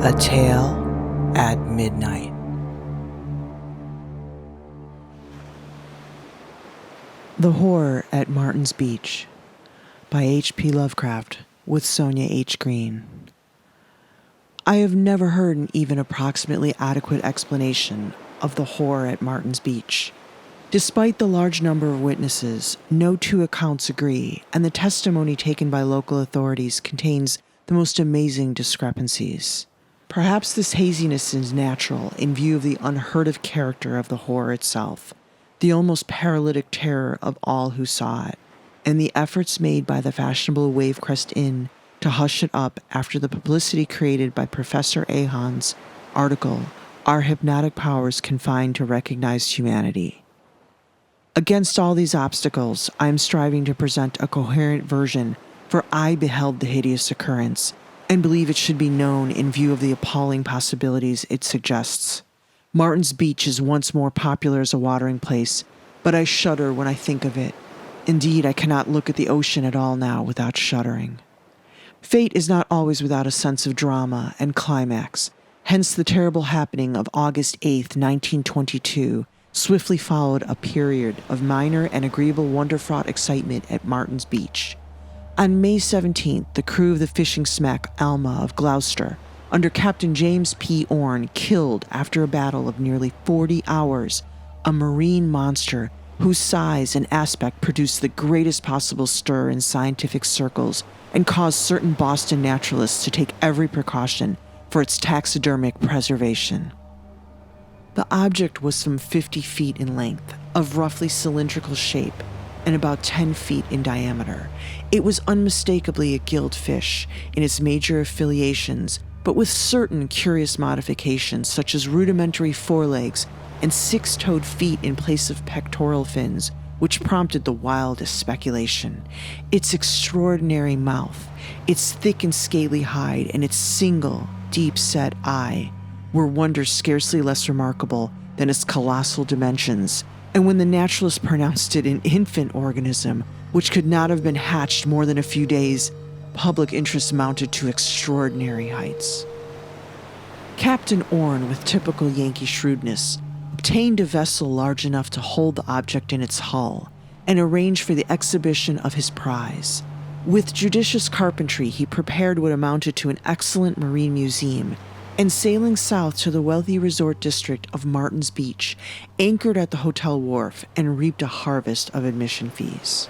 A Tale at Midnight. The Horror at Martin's Beach by H.P. Lovecraft with Sonia H Greene. I have never heard an even approximately adequate explanation of the horror at Martin's Beach. Despite the large number of witnesses, no two accounts agree, and the testimony taken by local authorities contains the most amazing discrepancies. Perhaps this haziness is natural in view of the unheard-of character of the horror itself, the almost paralytic terror of all who saw it, and the efforts made by the fashionable Wavecrest Inn to hush it up after the publicity created by Professor Ahon's article, Are Hypnotic Powers Confined to Recognized Humanity? Against all these obstacles, I am striving to present a coherent version, for I beheld the hideous occurrence, and believe it should be known in view of the appalling possibilities it suggests. Martin's Beach is once more popular as a watering place, but I shudder when I think of it. Indeed, I cannot look at the ocean at all now without shuddering. Fate is not always without a sense of drama and climax, hence the terrible happening of August 8th, 1922, swiftly followed a period of minor and agreeable wonder-fraught excitement at Martin's Beach. On May 17th, the crew of the fishing smack Alma of Gloucester, under Captain James P. Orne, killed, after a battle of nearly 40 hours, a marine monster whose size and aspect produced the greatest possible stir in scientific circles and caused certain Boston naturalists to take every precaution for its taxidermic preservation. The object was some 50 feet in length, of roughly cylindrical shape, and about 10 feet in diameter. It was unmistakably a gilled fish in its major affiliations, but with certain curious modifications such as rudimentary forelegs and six-toed feet in place of pectoral fins, which prompted the wildest speculation. Its extraordinary mouth, its thick and scaly hide, and its single, deep-set eye were wonders scarcely less remarkable than its colossal dimensions, and when the naturalist pronounced it an infant organism, which could not have been hatched more than a few days, public interest mounted to extraordinary heights. Captain Orne, with typical Yankee shrewdness, obtained a vessel large enough to hold the object in its hull and arranged for the exhibition of his prize. With judicious carpentry, he prepared what amounted to an excellent marine museum, and sailing south to the wealthy resort district of Martin's Beach, anchored at the hotel wharf and reaped a harvest of admission fees.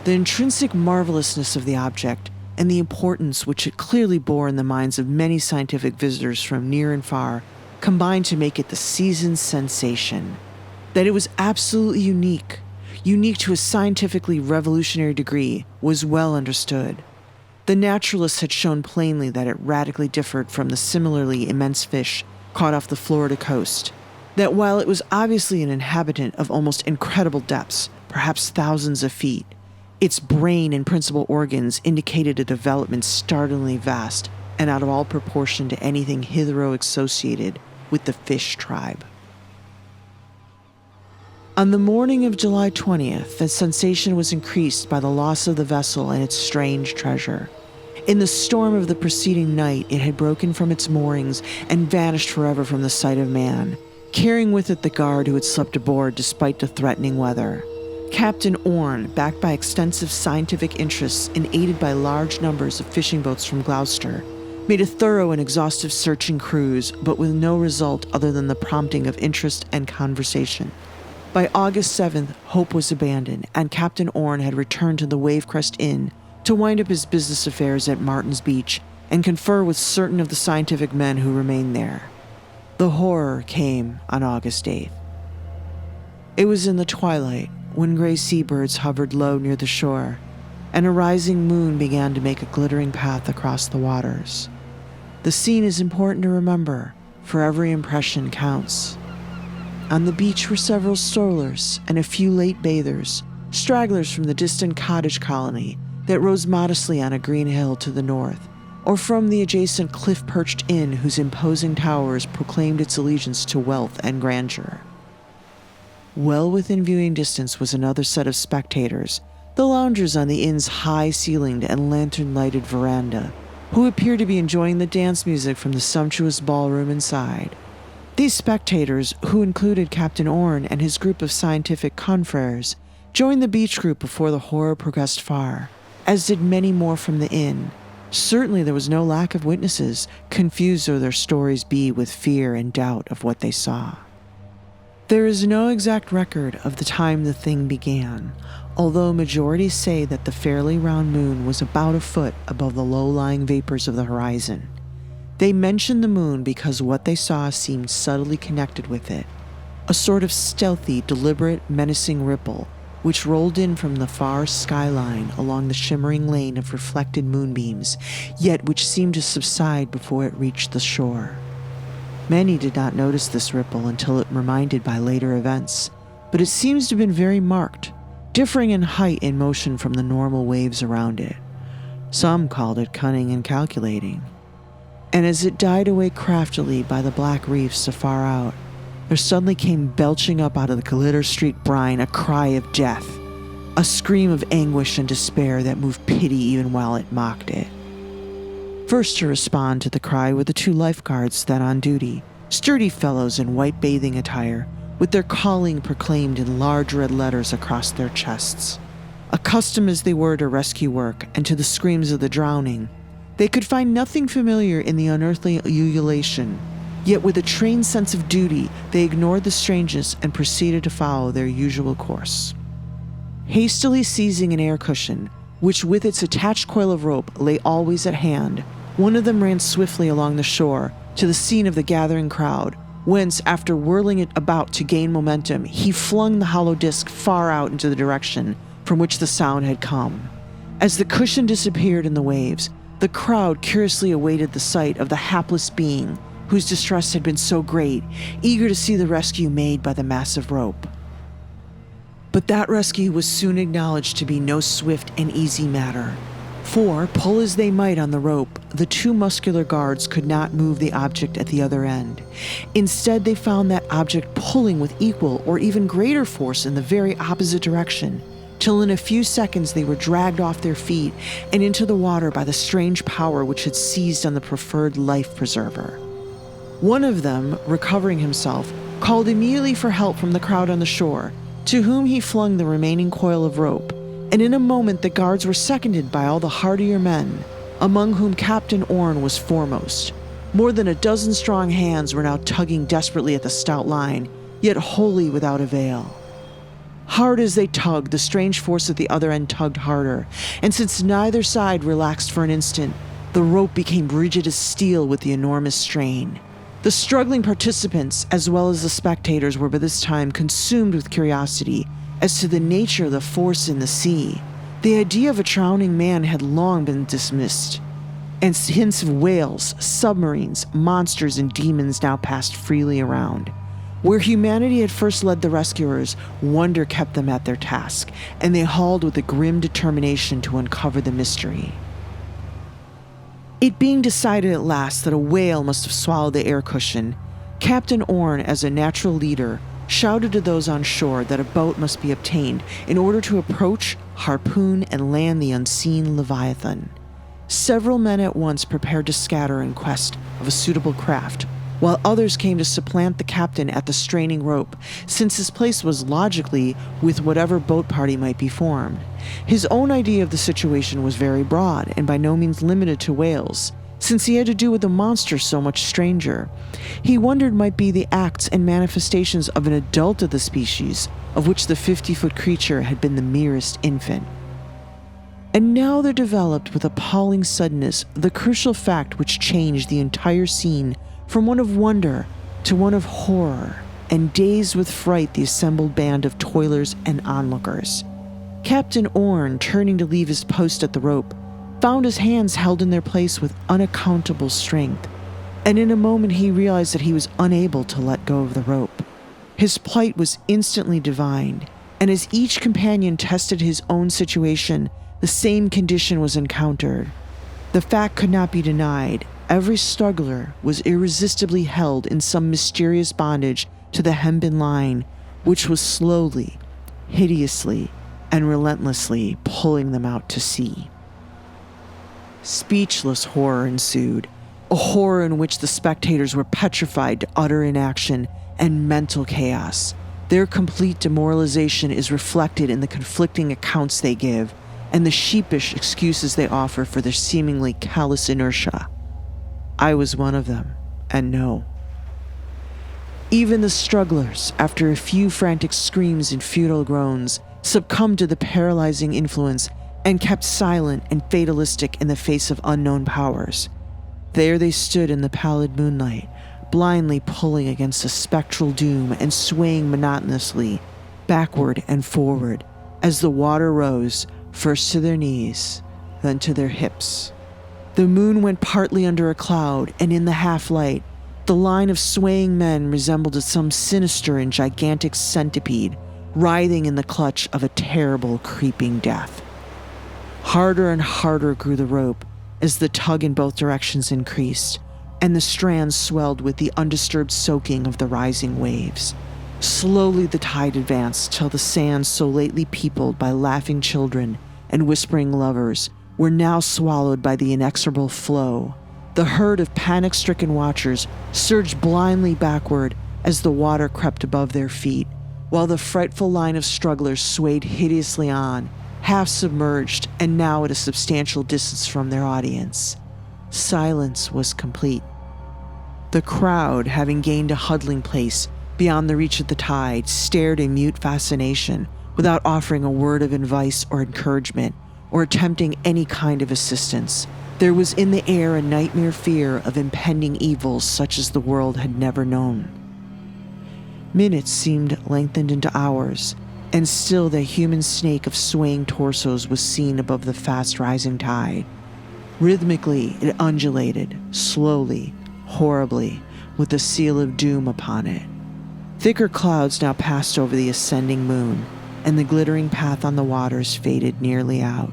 The intrinsic marvelousness of the object and the importance which it clearly bore in the minds of many scientific visitors from near and far combined to make it the season's sensation. That it was absolutely unique to a scientifically revolutionary degree, was well understood. The naturalists had shown plainly that it radically differed from the similarly immense fish caught off the Florida coast. That while it was obviously an inhabitant of almost incredible depths, perhaps thousands of feet, its brain and principal organs indicated a development startlingly vast and out of all proportion to anything hitherto associated with the fish tribe. On the morning of July 20th, the sensation was increased by the loss of the vessel and its strange treasure. In the storm of the preceding night, it had broken from its moorings and vanished forever from the sight of man, carrying with it the guard who had slept aboard despite the threatening weather. Captain Orne, backed by extensive scientific interests and aided by large numbers of fishing boats from Gloucester, made a thorough and exhaustive searching cruise, but with no result other than the prompting of interest and conversation. By August 7th, hope was abandoned, and Captain Orne had returned to the Wavecrest Inn to wind up his business affairs at Martin's Beach and confer with certain of the scientific men who remained there. The horror came on August 8th. It was in the twilight, when gray seabirds hovered low near the shore, and a rising moon began to make a glittering path across the waters. The scene is important to remember, for every impression counts. On the beach were several strollers and a few late bathers, stragglers from the distant cottage colony that rose modestly on a green hill to the north, or from the adjacent cliff-perched inn whose imposing towers proclaimed its allegiance to wealth and grandeur. Well within viewing distance was another set of spectators, the loungers on the inn's high-ceilinged and lantern-lighted veranda, who appeared to be enjoying the dance music from the sumptuous ballroom inside. These spectators, who included Captain Orn and his group of scientific confreres, joined the beach group before the horror progressed far, as did many more from the inn. Certainly there was no lack of witnesses, confused though their stories be with fear and doubt of what they saw. There is no exact record of the time the thing began, although majorities say that the fairly round moon was about a foot above the low-lying vapors of the horizon. They mentioned the moon because what they saw seemed subtly connected with it, a sort of stealthy, deliberate, menacing ripple which rolled in from the far skyline along the shimmering lane of reflected moonbeams, yet which seemed to subside before it reached the shore. Many did not notice this ripple until it reminded by later events, but it seems to have been very marked, differing in height and motion from the normal waves around it. Some called it cunning and calculating. And as it died away craftily by the black reefs afar out, there suddenly came belching up out of the Glitter Street brine a cry of death, a scream of anguish and despair that moved pity even while it mocked it. First to respond to the cry were the two lifeguards then on duty, sturdy fellows in white bathing attire, with their calling proclaimed in large red letters across their chests. Accustomed as they were to rescue work and to the screams of the drowning, they could find nothing familiar in the unearthly ululation. Yet with a trained sense of duty, they ignored the strangeness and proceeded to follow their usual course. Hastily seizing an air cushion, which with its attached coil of rope lay always at hand, one of them ran swiftly along the shore to the scene of the gathering crowd, whence, after whirling it about to gain momentum, he flung the hollow disc far out into the direction from which the sound had come. As the cushion disappeared in the waves, the crowd curiously awaited the sight of the hapless being whose distress had been so great, eager to see the rescue made by the massive rope. But that rescue was soon acknowledged to be no swift and easy matter, for, pull as they might on the rope, the two muscular guards could not move the object at the other end. Instead, they found that object pulling with equal or even greater force in the very opposite direction, till in a few seconds they were dragged off their feet and into the water by the strange power which had seized on the proffered life preserver. One of them, recovering himself, called immediately for help from the crowd on the shore, to whom he flung the remaining coil of rope, and in a moment the guards were seconded by all the hardier men, among whom Captain Orn was foremost. More than a dozen strong hands were now tugging desperately at the stout line, yet wholly without avail. Hard as they tugged, the strange force at the other end tugged harder, and since neither side relaxed for an instant, the rope became rigid as steel with the enormous strain. The struggling participants, as well as the spectators, were by this time consumed with curiosity as to the nature of the force in the sea. The idea of a drowning man had long been dismissed, and hints of whales, submarines, monsters, and demons now passed freely around. Where humanity had first led the rescuers, wonder kept them at their task, and they hauled with a grim determination to uncover the mystery. It being decided at last that a whale must have swallowed the air cushion, Captain Orn, as a natural leader, shouted to those on shore that a boat must be obtained in order to approach, harpoon, and land the unseen Leviathan. Several men at once prepared to scatter in quest of a suitable craft, while others came to supplant the captain at the straining rope, since his place was logically with whatever boat party might be formed. His own idea of the situation was very broad, and by no means limited to whales, since he had to do with a monster so much stranger. He wondered might be the acts and manifestations of an adult of the species, of which the 50-foot creature had been the merest infant. And now there developed with appalling suddenness the crucial fact which changed the entire scene from one of wonder to one of horror, and dazed with fright the assembled band of toilers and onlookers. Captain Orn, turning to leave his post at the rope, found his hands held in their place with unaccountable strength, and in a moment he realized that he was unable to let go of the rope. His plight was instantly divined, and as each companion tested his own situation, the same condition was encountered. The fact could not be denied. Every struggler was irresistibly held in some mysterious bondage to the hempen line, which was slowly, hideously, and relentlessly pulling them out to sea. Speechless horror ensued, a horror in which the spectators were petrified to utter inaction and mental chaos. Their complete demoralization is reflected in the conflicting accounts they give and the sheepish excuses they offer for their seemingly callous inertia. I was one of them, and no. Even the strugglers, after a few frantic screams and futile groans, succumbed to the paralyzing influence and kept silent and fatalistic in the face of unknown powers. There they stood in the pallid moonlight, blindly pulling against a spectral doom and swaying monotonously backward and forward as the water rose, first to their knees, then to their hips. The moon went partly under a cloud, and in the half-light, the line of swaying men resembled some sinister and gigantic centipede writhing in the clutch of a terrible, creeping death. Harder and harder grew the rope as the tug in both directions increased, and the strands swelled with the undisturbed soaking of the rising waves. Slowly the tide advanced till the sands so lately peopled by laughing children and whispering lovers were now swallowed by the inexorable flow. The herd of panic-stricken watchers surged blindly backward as the water crept above their feet, while the frightful line of strugglers swayed hideously on, half submerged and now at a substantial distance from their audience. Silence was complete. The crowd, having gained a huddling place beyond the reach of the tide, stared in mute fascination without offering a word of advice or encouragement or attempting any kind of assistance. There was in the air a nightmare fear of impending evils such as the world had never known. Minutes seemed lengthened into hours, and still the human snake of swaying torsos was seen above the fast-rising tide. Rhythmically, it undulated, slowly, horribly, with the seal of doom upon it. Thicker clouds now passed over the ascending moon, and the glittering path on the waters faded nearly out.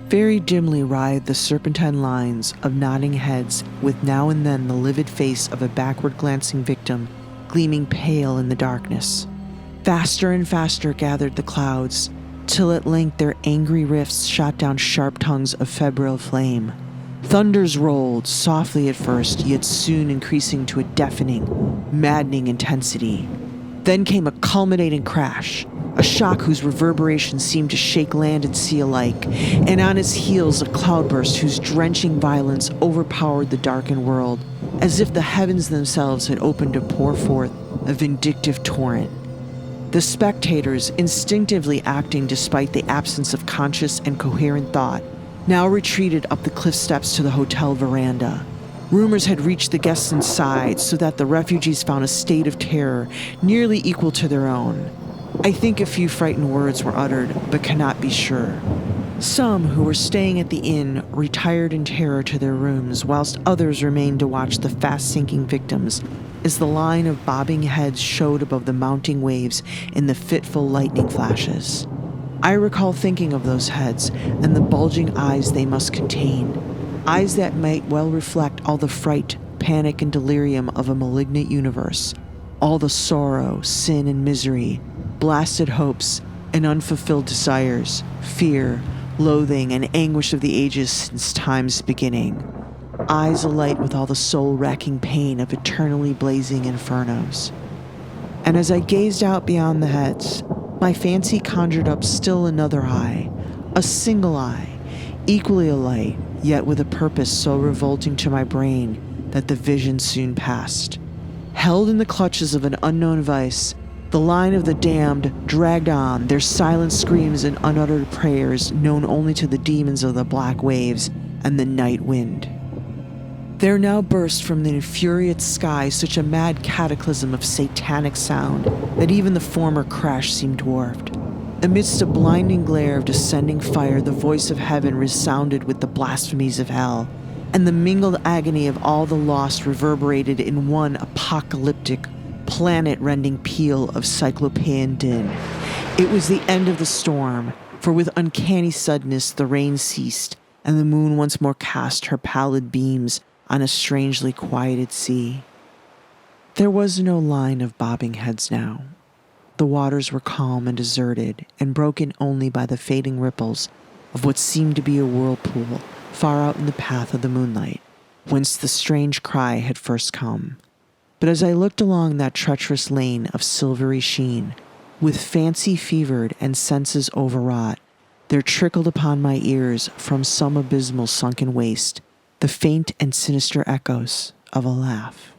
Very dimly writhed the serpentine lines of nodding heads, with now and then the livid face of a backward-glancing victim gleaming pale in the darkness. Faster and faster gathered the clouds, till at length their angry rifts shot down sharp tongues of febrile flame. Thunders rolled, softly at first, yet soon increasing to a deafening, maddening intensity. Then came a culminating crash, a shock whose reverberation seemed to shake land and sea alike, and on its heels a cloudburst whose drenching violence overpowered the darkened world, as if the heavens themselves had opened to pour forth a vindictive torrent. The spectators, instinctively acting despite the absence of conscious and coherent thought, now retreated up the cliff steps to the hotel veranda. Rumors had reached the guests inside, so that the refugees found a state of terror nearly equal to their own. I think a few frightened words were uttered, but cannot be sure. Some who were staying at the inn retired in terror to their rooms, whilst others remained to watch the fast-sinking victims as the line of bobbing heads showed above the mounting waves in the fitful lightning flashes. I recall thinking of those heads and the bulging eyes they must contain, eyes that might well reflect all the fright, panic, and delirium of a malignant universe, all the sorrow, sin, and misery, blasted hopes, and unfulfilled desires, fear, loathing, and anguish of the ages since time's beginning. Eyes alight with all the soul-racking pain of eternally blazing infernos. And as I gazed out beyond the heads, my fancy conjured up still another eye, a single eye, equally alight, yet with a purpose so revolting to my brain that the vision soon passed. Held in the clutches of an unknown vice, the line of the damned dragged on, their silent screams and unuttered prayers known only to the demons of the black waves and the night wind. There now burst from the infuriate sky such a mad cataclysm of satanic sound that even the former crash seemed dwarfed. Amidst a blinding glare of descending fire, the voice of heaven resounded with the blasphemies of hell, and the mingled agony of all the lost reverberated in one apocalyptic, planet-rending peal of cyclopean din. It was the end of the storm, for with uncanny suddenness the rain ceased, and the moon once more cast her pallid beams on a strangely quieted sea. There was no line of bobbing heads now. The waters were calm and deserted, and broken only by the fading ripples of what seemed to be a whirlpool far out in the path of the moonlight, whence the strange cry had first come. But as I looked along that treacherous lane of silvery sheen, with fancy fevered and senses overwrought, there trickled upon my ears from some abysmal sunken waste the faint and sinister echoes of a laugh.